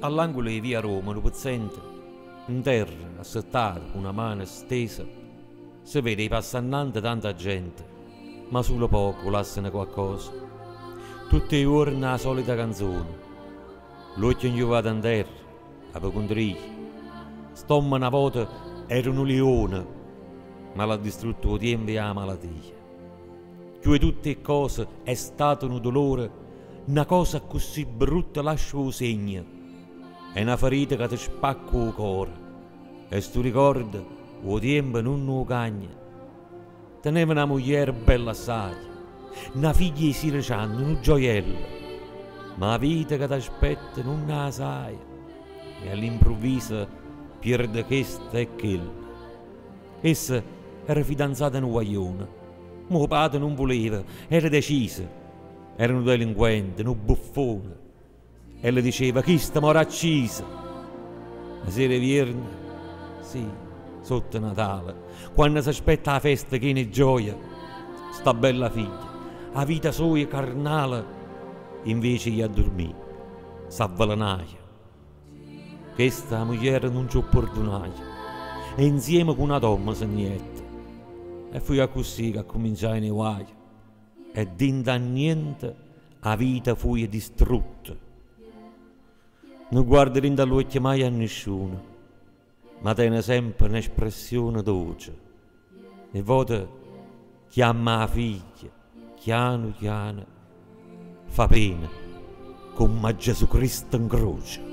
All'angolo di via Roma, un pezzente, in terra, assettato, con una mano stesa, si vede passannante tanta gente, ma solo poco lasciano qualcosa. Tutti i giorni la solita canzone. L'occhio ingiuvato in terra, a pecondria. Stomma una volta era un leone, ma l'ha distrutto il tempo e la malattia. Più di tutte le cose è stato un dolore, una cosa così brutta lascia un segno. È una ferita che ti spacca il cuore. E se tu ricordi, il tempo non lo cagna. Teneva una moglie bella assai, una figlia di 16 anni, un gioiello. Ma la vita che ti aspetta non la sai. E all'improvviso pierde questo e quello. Essa era fidanzata in un guaglione. Mio padre non voleva, era deciso. Era un delinquente, un buffone. E le diceva, chi sta mora accisa? La sera vierna, sì, sotto Natale, quando si aspetta la festa che ne gioia, sta bella figlia, a vita sua carnale, invece di a dormire, s'avvelenaia. Questa moglie non ci opportunaia, e insieme con una donna segnetta. E fu così che cominciai nei guai, e dinda niente, la vita fu distrutta. Non guardi dall'occhio mai a nessuno, ma tiene sempre un'espressione dolce. E vota chiama la figlia, piano piano, fa pena, come Gesù Cristo in croce.